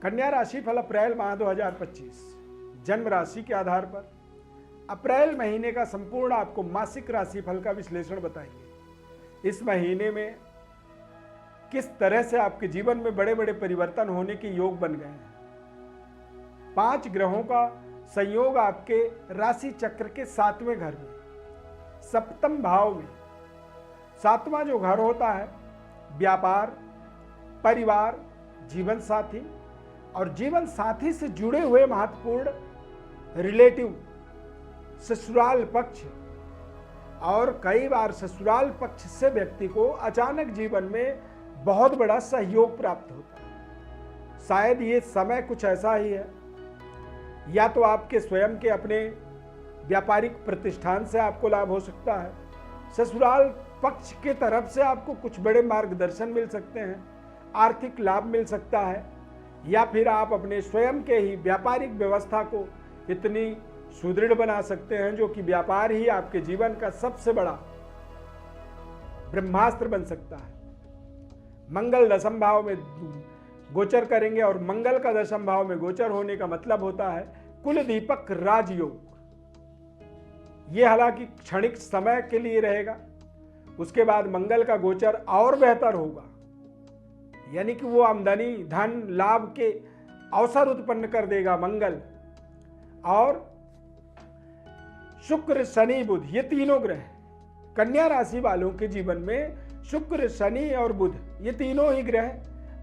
कन्या राशि फल अप्रैल माह 2025 जन्म राशि के आधार पर अप्रैल महीने का संपूर्ण आपको मासिक राशि फल का विश्लेषण बताएंगे। इस महीने में किस तरह से आपके जीवन में बड़े बड़े परिवर्तन होने के योग बन गए हैं। 5 ग्रहों का संयोग आपके राशि चक्र के 7वें घर में, सप्तम भाव में। 7वां जो घर होता है व्यापार, परिवार, जीवन साथी और जीवन साथी से जुड़े हुए महत्वपूर्ण रिलेटिव, ससुराल पक्ष। और कई बार ससुराल पक्ष से व्यक्ति को अचानक जीवन में बहुत बड़ा सहयोग प्राप्त होता है। शायद ये समय कुछ ऐसा ही है, या तो आपके स्वयं के अपने व्यापारिक प्रतिष्ठान से आपको लाभ हो सकता है, ससुराल पक्ष की तरफ से आपको कुछ बड़े मार्गदर्शन मिल सकते हैं, आर्थिक लाभ मिल सकता है, या फिर आप अपने स्वयं के ही व्यापारिक व्यवस्था को इतनी सुदृढ़ बना सकते हैं जो कि व्यापार ही आपके जीवन का सबसे बड़ा ब्रह्मास्त्र बन सकता है। मंगल दशम भाव में गोचर करेंगे और मंगल का दशम भाव में गोचर होने का मतलब होता है कुल दीपक राजयोग। यह हालांकि क्षणिक समय के लिए रहेगा, उसके बाद मंगल का गोचर और बेहतर होगा, यानी कि वो आमदनी, धन, लाभ के अवसर उत्पन्न कर देगा मंगल। और शुक्र, शनि, बुध, ये तीनों ग्रह कन्या राशि वालों के जीवन में, शुक्र, शनि और बुध, ये तीनों ही ग्रह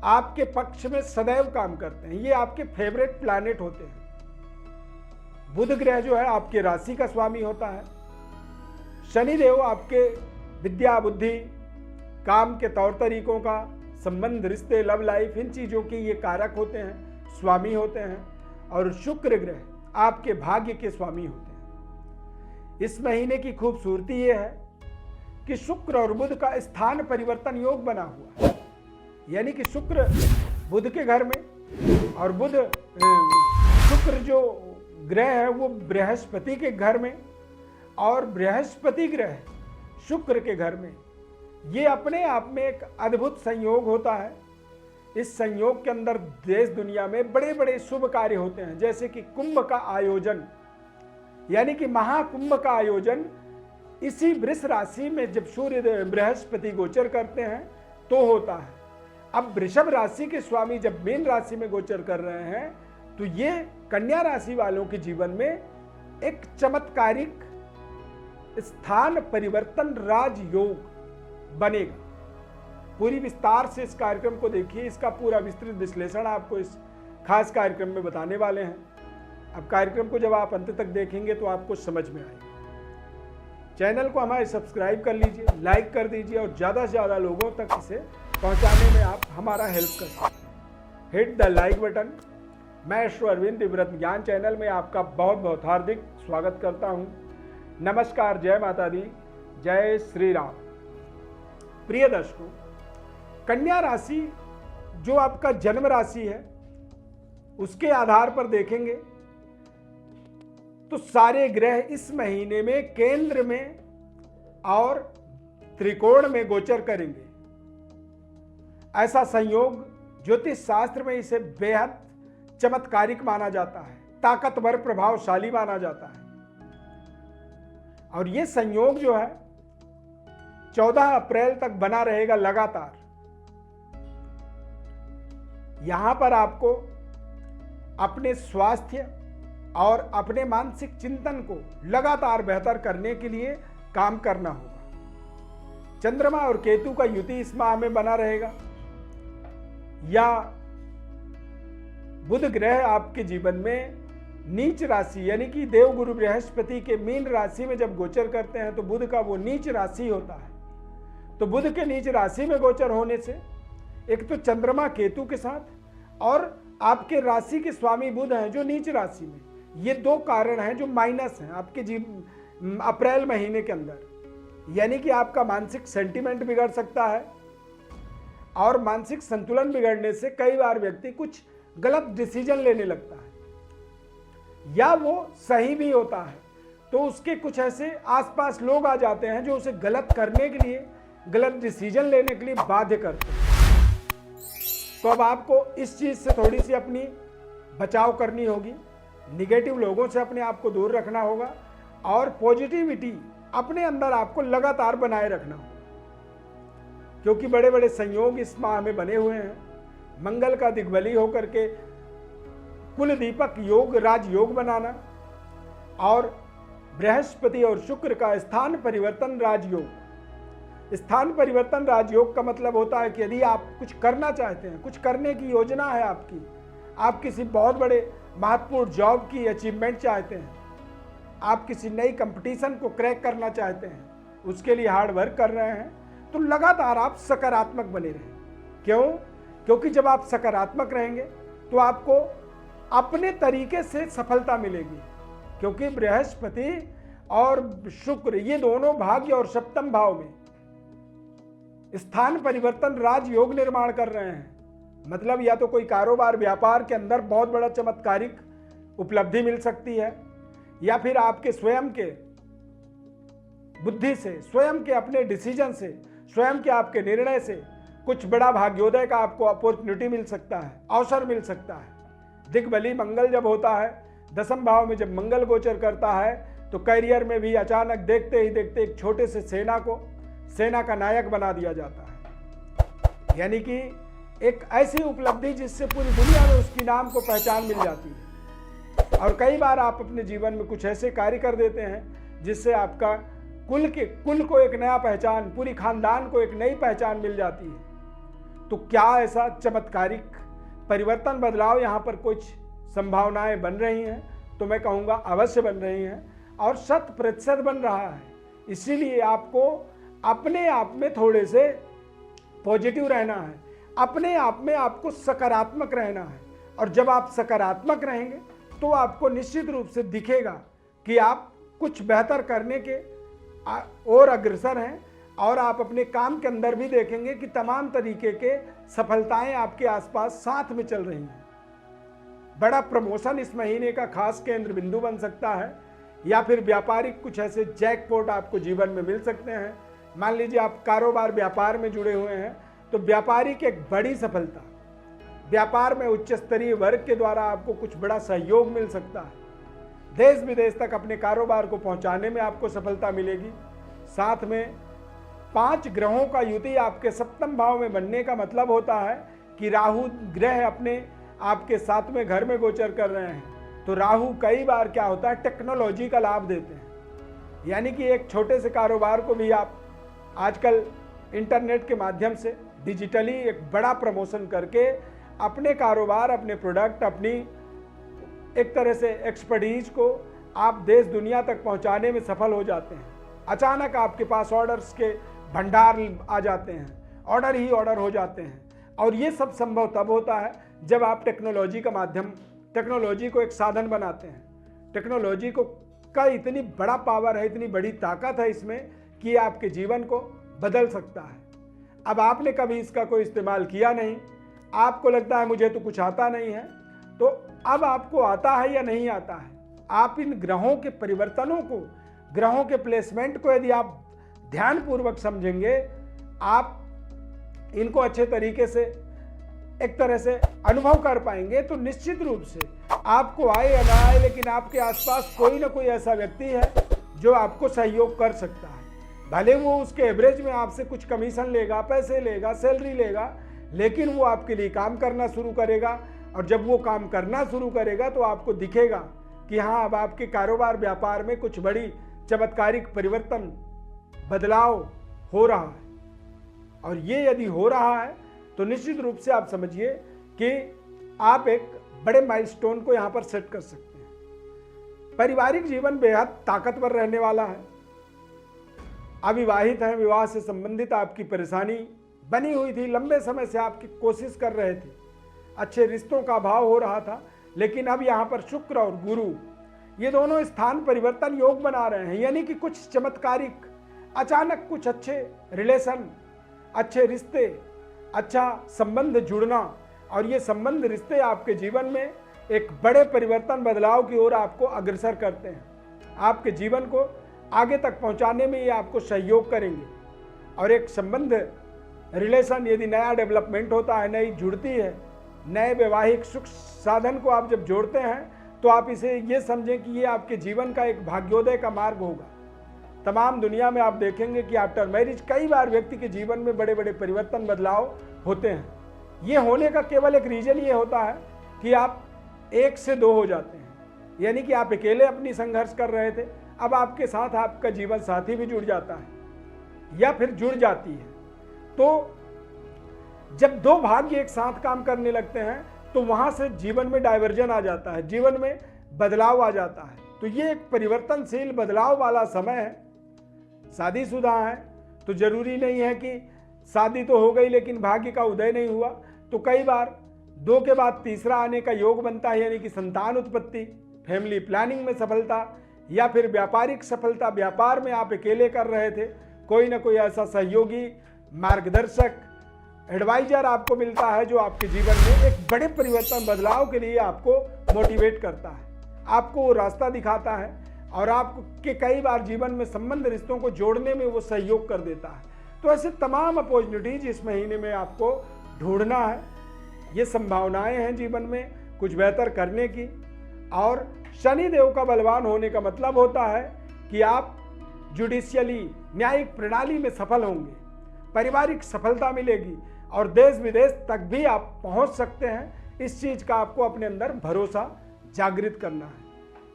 आपके पक्ष में सदैव काम करते हैं। ये आपके फेवरेट प्लैनेट होते हैं। बुध ग्रह जो है आपके राशि का स्वामी होता है। शनिदेव आपके विद्या, बुद्धि, काम के तौर तरीकों का, संबंध, रिश्ते, लव लाइफ, इन चीजों के ये कारक होते हैं, स्वामी होते हैं। और शुक्र ग्रह आपके भाग्य के स्वामी होते हैं। इस महीने की खूबसूरती यह है कि शुक्र और बुध का स्थान परिवर्तन योग बना हुआ है, यानी कि शुक्र बुध के घर में और बुध, शुक्र जो ग्रह है वो बृहस्पति के घर में और बृहस्पति ग्रह शुक्र के घर में। ये अपने आप में एक अद्भुत संयोग होता है। इस संयोग के अंदर देश दुनिया में बड़े बड़े शुभ कार्य होते हैं, जैसे कि कुंभ का आयोजन, यानी कि महाकुंभ का आयोजन इसी वृष राशि में जब सूर्य बृहस्पति गोचर करते हैं तो होता है। अब वृषभ राशि के स्वामी जब मीन राशि में गोचर कर रहे हैं तो ये कन्या राशि वालों के जीवन में एक चमत्कारिक स्थान परिवर्तन राजयोग बनेगा। पूरी विस्तार से इस कार्यक्रम को देखिए, इसका पूरा विस्तृत विश्लेषण आपको इस खास कार्यक्रम में बताने वाले हैं। अब कार्यक्रम को जब आप अंत तक देखेंगे तो आपको समझ में आएगा। चैनल को हमारे सब्सक्राइब कर लीजिए, लाइक कर दीजिए और ज़्यादा से ज़्यादा लोगों तक इसे पहुंचाने में आप हमारा हेल्प कर सकते। Hit the like button. मैं श्री अरविंद व्रत ज्ञान चैनल में आपका बहुत बहुत हार्दिक स्वागत करता हूं। नमस्कार, जय माता दी, जय श्री राम। प्रिय दर्शकों, कन्या राशि जो आपका जन्म राशि है उसके आधार पर देखेंगे तो सारे ग्रह इस महीने में केंद्र में और त्रिकोण में गोचर करेंगे। ऐसा संयोग ज्योतिष शास्त्र में इसे बेहद चमत्कारिक माना जाता है, ताकतवर, प्रभावशाली माना जाता है। और यह संयोग जो है 14 अप्रैल तक बना रहेगा लगातार। यहां पर आपको अपने स्वास्थ्य और अपने मानसिक चिंतन को लगातार बेहतर करने के लिए काम करना होगा। चंद्रमा और केतु का युति इस माह में बना रहेगा, या बुध ग्रह आपके जीवन में नीच राशि, यानी कि देवगुरु बृहस्पति के मीन राशि में जब गोचर करते हैं तो बुध का वो नीच राशि होता है। तो बुध के नीच राशि में गोचर होने से एक तो चंद्रमा केतु के साथ और आपके राशि के स्वामी बुध हैं जो नीच राशि में, ये 2 कारण हैं जो माइनस हैं आपके अप्रैल महीने के अंदर। यानी कि आपका मानसिक सेंटीमेंट बिगड़ सकता है और मानसिक संतुलन बिगड़ने से कई बार व्यक्ति कुछ गलत डिसीजन लेने लगता है, या वो सही भी होता है तो उसके कुछ ऐसे आसपास लोग आ जाते हैं जो उसे गलत करने के लिए, गलत डिसीजन लेने के लिए बाध्य करते हैं। तो अब आपको इस चीज़ से थोड़ी सी अपनी बचाव करनी होगी, निगेटिव लोगों से अपने आप को दूर रखना होगा और पॉजिटिविटी अपने अंदर आपको लगातार बनाए रखना होगा, क्योंकि बड़े बड़े संयोग इस माह में बने हुए हैं। मंगल का दिग्बली होकर के कुल दीपक योग राजयोग बनाना और बृहस्पति और शुक्र का स्थान परिवर्तन राजयोग। स्थान परिवर्तन राजयोग का मतलब होता है कि यदि आप कुछ करना चाहते हैं, कुछ करने की योजना है आपकी, आप किसी बहुत बड़े महत्वपूर्ण जॉब की अचीवमेंट चाहते हैं, आप किसी नई कंपटीशन को क्रैक करना चाहते हैं, उसके लिए हार्ड वर्क कर रहे हैं, तो लगातार आप सकारात्मक बने रहें। क्यों? क्योंकि जब आप सकारात्मक रहेंगे तो आपको अपने तरीके से सफलता मिलेगी, क्योंकि बृहस्पति और शुक्र ये दोनों भाग्य और सप्तम भाव में स्थान परिवर्तन राजयोग निर्माण कर रहे हैं। मतलब या तो कोई कारोबार व्यापार के अंदर बहुत बड़ा चमत्कारिक उपलब्धि मिल सकती है, या फिर आपके स्वयं के बुद्धि से, स्वयं के अपने डिसीजन से, स्वयं के आपके निर्णय से कुछ बड़ा भाग्योदय का आपको अपॉर्चुनिटी मिल सकता है, अवसर मिल सकता है। दिग्बली मंगल जब होता है, दसम भाव में जब मंगल गोचर करता है, तो करियर में भी अचानक देखते ही देखते एक छोटे से सेना को सेना का नायक बना दिया जाता है। यानी कि एक ऐसी उपलब्धि जिससे पूरी दुनिया में उसकी नाम को पहचान मिल जाती है। और कई बार आप अपने जीवन में कुछ ऐसे कार्य कर देते हैं जिससे आपका कुल को एक नया पहचान, पूरी खानदान को एक नई पहचान मिल जाती है। तो क्या ऐसा चमत्कारिक परिवर्तन बदलाव यहाँ पर कुछ संभावनाएं बन रही हैं? तो मैं कहूँगा अवश्य बन रही हैं और 100% बन रहा है। इसीलिए आपको अपने आप में थोड़े से पॉजिटिव रहना है, अपने आप में आपको सकारात्मक रहना है। और जब आप सकारात्मक रहेंगे तो आपको निश्चित रूप से दिखेगा कि आप कुछ बेहतर करने के और अग्रसर हैं, और आप अपने काम के अंदर भी देखेंगे कि तमाम तरीके के सफलताएं आपके आसपास साथ में चल रही हैं। बड़ा प्रमोशन इस महीने का खास केंद्र बिंदु बन सकता है, या फिर व्यापारिक कुछ ऐसे जैकपॉट आपको जीवन में मिल सकते हैं। मान लीजिए आप कारोबार व्यापार में जुड़े हुए हैं, तो व्यापारिक एक बड़ी सफलता, व्यापार में उच्च स्तरीय वर्ग के द्वारा आपको कुछ बड़ा सहयोग मिल सकता है। देश विदेश तक अपने कारोबार को पहुंचाने में आपको सफलता मिलेगी। साथ में 5 ग्रहों का युति आपके सप्तम भाव में बनने का मतलब होता है कि राहु ग्रह अपने आपके 7वें घर में गोचर कर रहे हैं। तो राहु कई बार क्या होता है, टेक्नोलॉजी का लाभ देते हैं। यानी कि एक छोटे से कारोबार को भी आप आजकल इंटरनेट के माध्यम से डिजिटली एक बड़ा प्रमोशन करके अपने कारोबार, अपने प्रोडक्ट, अपनी एक तरह से एक्सपर्टीज को आप देश दुनिया तक पहुंचाने में सफल हो जाते हैं। अचानक आपके पास ऑर्डर्स के भंडार आ जाते हैं, ऑर्डर ही ऑर्डर हो जाते हैं। और ये सब संभव तब होता है जब आप टेक्नोलॉजी का माध्यम, टेक्नोलॉजी को एक साधन बनाते हैं। टेक्नोलॉजी को का इतनी बड़ा पावर है, इतनी बड़ी ताकत है इसमें कि आपके जीवन को बदल सकता है। अब आपने कभी इसका कोई इस्तेमाल किया नहीं, आपको लगता है मुझे तो कुछ आता नहीं है, तो अब आपको आता है या नहीं आता है। आप इन ग्रहों के परिवर्तनों को, ग्रहों के प्लेसमेंट को यदि आप ध्यानपूर्वक समझेंगे, आप इनको अच्छे तरीके से एक तरह से अनुभव कर पाएंगे, तो निश्चित रूप से आपको आए या ना आए, लेकिन आपके आसपास कोई ना कोई ऐसा व्यक्ति है जो आपको सहयोग कर सकता है। भले वो उसके एवरेज में आपसे कुछ कमीशन लेगा, पैसे लेगा, सैलरी लेगा, लेकिन वो आपके लिए काम करना शुरू करेगा। और जब वो काम करना शुरू करेगा तो आपको दिखेगा कि हाँ, अब आपके कारोबार व्यापार में कुछ बड़ी चमत्कारिक परिवर्तन, बदलाव हो रहा है। और ये यदि हो रहा है तो निश्चित रूप से आप समझिए कि आप एक बड़े माइलस्टोन को यहाँ पर सेट कर सकते हैं। पारिवारिक जीवन बेहद ताकतवर रहने वाला है। अविवाहित हैं, विवाह से संबंधित आपकी परेशानी बनी हुई थी, लंबे समय से आपकी कोशिश कर रहे थे, अच्छे रिश्तों का अभाव हो रहा था, लेकिन अब यहाँ पर शुक्र और गुरु ये दोनों स्थान परिवर्तन योग बना रहे हैं। यानी कि कुछ चमत्कारिक, अचानक कुछ अच्छे रिलेशन, अच्छे रिश्ते, अच्छा संबंध जुड़ना, और ये संबंध रिश्ते आपके जीवन में एक बड़े परिवर्तन, बदलाव की ओर आपको अग्रसर करते हैं। आपके जीवन को आगे तक पहुंचाने में ये आपको सहयोग करेंगे। और एक संबंध रिलेशन यदि नया डेवलपमेंट होता है, नई जुड़ती है, नए वैवाहिक सुख साधन को आप जब जोड़ते हैं तो आप इसे ये समझें कि ये आपके जीवन का एक भाग्योदय का मार्ग होगा। तमाम दुनिया में आप देखेंगे कि आफ्टर मैरिज कई बार व्यक्ति के जीवन में बड़े बड़े परिवर्तन बदलाव होते हैं। ये होने का केवल एक रीजन ये होता है कि आप 1 से 2 हो जाते हैं, यानी कि आप अकेले अपनी संघर्ष कर रहे थे, अब आपके साथ आपका जीवन साथी भी जुड़ जाता है या फिर जुड़ जाती है। तो जब 2 भाग्य एक साथ काम करने लगते हैं तो वहां से जीवन में डाइवर्जन आ जाता है, जीवन में बदलाव आ जाता है। तो ये एक परिवर्तनशील बदलाव वाला समय है। शादीशुदा है तो जरूरी नहीं है कि शादी तो हो गई लेकिन भाग्य का उदय नहीं हुआ। तो कई बार 2 के बाद तीसरा आने का योग बनता है, यानी कि संतान उत्पत्ति, फैमिली प्लानिंग में सफलता, या फिर व्यापारिक सफलता। व्यापार में आप अकेले कर रहे थे, कोई ना कोई ऐसा सहयोगी, मार्गदर्शक, एडवाइजर आपको मिलता है जो आपके जीवन में एक बड़े परिवर्तन बदलाव के लिए आपको मोटिवेट करता है, आपको वो रास्ता दिखाता है और आपके कई बार जीवन में संबंध रिश्तों को जोड़ने में वो सहयोग कर देता है। तो ऐसे तमाम अपॉर्चुनिटीज इस महीने में आपको ढूंढना है। ये संभावनाएं हैं जीवन में कुछ बेहतर करने की। और शनि देव का बलवान होने का मतलब होता है कि आप जुडिशियली, न्यायिक प्रणाली में सफल होंगे, पारिवारिक सफलता मिलेगी और देश विदेश तक भी आप पहुंच सकते हैं। इस चीज़ का आपको अपने अंदर भरोसा जागृत करना है।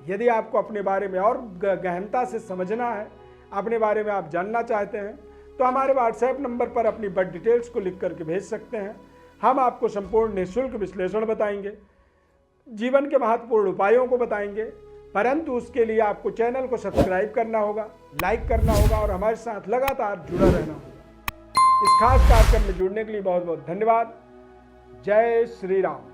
यदि आपको अपने बारे में और गहनता से समझना है, अपने बारे में आप जानना चाहते हैं, तो हमारे व्हाट्सएप नंबर पर अपनी बर्थ डिटेल्स को लिख करके भेज सकते हैं। हम आपको संपूर्ण निःशुल्क विश्लेषण बताएंगे, जीवन के महत्वपूर्ण उपायों को बताएंगे, परंतु उसके लिए आपको चैनल को सब्सक्राइब करना होगा, लाइक करना होगा और हमारे साथ लगातार जुड़ा रहना होगा। इस खास कार्यक्रम में जुड़ने के लिए बहुत बहुत धन्यवाद। जय श्री राम।